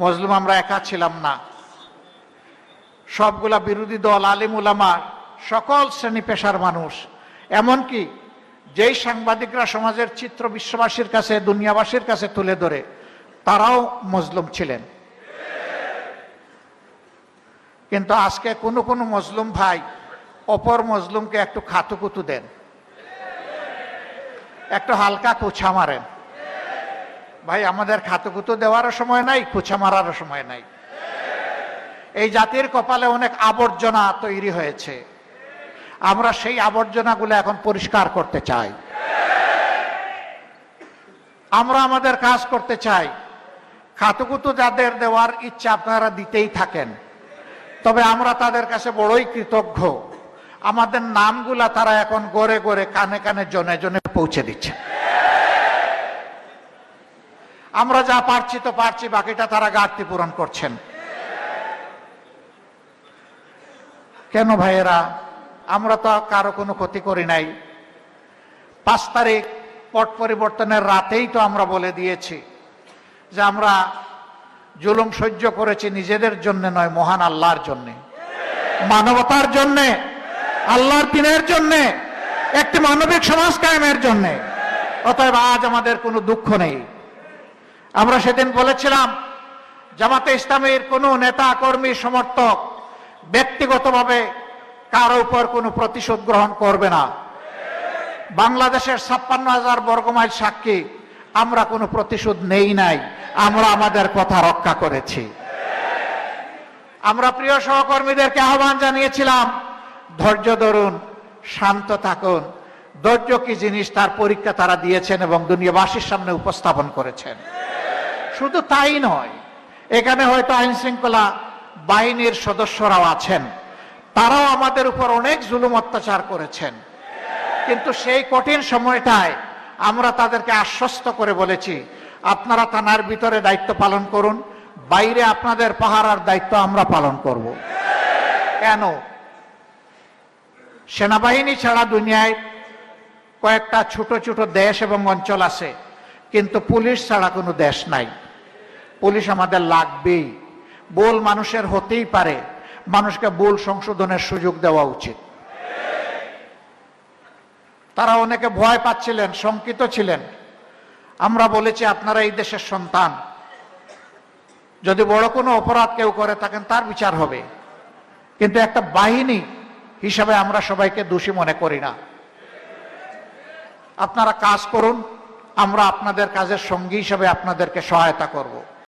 মজলুম আমরা একা ছিলাম না, সবগুলা বিরোধী দল, আলিম উলামা, সকল শ্রেণী পেশার মানুষ, এমনকি যেই সাংবাদিকরা সমাজের চিত্র বিশ্ববাসীর কাছে, দুনিয়াবাসীর কাছে তুলে ধরে, তারাও মজলুম ছিলেন। কিন্তু আজকে কোনো কোনো মজলুম ভাই অপর মজলুমকে একটু খাতুকুতু দেন, একটু হালকা কুছা মারেন। ভাই, আমাদের খাতুকুতু দেওয়ারও সময় নাই, কুছা মারারও সময় নাই। এই জাতির কপালে অনেক আবর্জনা তৈরি হয়েছে, আমরা সেই আবর্জনাগুলো এখন পরিষ্কার করতে চাই। আমরা আমাদের কাজ করতে চাই। খাতুকুতু যাদের দেওয়ার ইচ্ছা আপনারা দিতেই থাকেন, তবে আমরা তাদের কাছে বড়ই কৃতজ্ঞ। আমাদের নামগুলা তারা এখন গড়ে গড়ে, কানে কানে, জনে জনে পৌঁছে দিচ্ছে। আমরা যা পারছি তো পারছি, বাকিটা তারা ঘাটতি পূরণ করছেন। কেন ভাইয়েরা? আমরা তো কারো কোনো ক্ষতি করি নাই। 5 তারিখ পট পরিবর্তনের রাতেই তো আমরা বলে দিয়েছি যে আমরা জুলুম সহ্য করেছি নিজেদের জন্য নয়, মহান আল্লাহর জন্যে, মানবতার জন্যে, আল্লাহর দ্বীনের জন্যে, একটি মানবিক সমাজ কায়েমের জন্যে। অতএব আজ আমাদের কোনো দুঃখ নেই। আমরা সেদিন বলেছিলাম জামাতে ইসলামীর কোনো নেতা, কর্মী, সমর্থক ব্যক্তিগতভাবে কারো উপর কোনো প্রতিশোধ গ্রহণ করবে না। বাংলাদেশের 56,000 বর্গমাইল সাক্ষী, আমরা কোনো প্রতিশোধ নেই নাই, আমরা আমাদের কথা রক্ষা করেছি। আমরা প্রিয় সহকর্মীদেরকে আহ্বান জানিয়েছিলাম, ধৈর্য ধরুন, শান্ত থাকুন। ধৈর্য কি জিনিস তার পরীক্ষা তারা দিয়েছেন এবং দুনিয়াবাসীর সামনে উপস্থাপন করেছেন। শুধু তাই নয়, এখানে হয়তো আইন শৃঙ্খলা বাহিনীর সদস্যরাও আছেন, তারাও আমাদের উপর অনেক জুলুম অত্যাচার করেছেন। কিন্তু সেই কঠিন সময়টায় আমরা তাদেরকে আশ্বস্ত করে বলেছি, আপনারা থানার ভিতরে দায়িত্ব পালন করুন, বাইরে আপনাদের পাহারার দায়িত্ব আমরা পালন করব। কেন? সেনাবাহিনী ছাড়া দুনিয়ায় কয়েকটা ছোট ছোট দেশ এবং অঞ্চল আছে, কিন্তু পুলিশ ছাড়া কোনো দেশ নাই। পুলিশ আমাদের লাগবেই। ভুল মানুষের হতেই পারে, মানুষকে ভুল সংশোধনের সুযোগ দেওয়া উচিত। তারা অনেকে ভয় পাচ্ছিলেন, শঙ্কিত ছিলেন। আমরা বলেছি, আপনারা এই দেশের সন্তান, যদি বড় কোনো অপরাধ কেউ করে থাকেন তার বিচার হবে, কিন্তু একটা বাহিনী হিসাবে আমরা সবাইকে দোষী মনে করি না। আপনারা কাজ করুন, আমরা আপনাদের কাজের সঙ্গী হিসাবে আপনাদেরকে সহায়তা করব।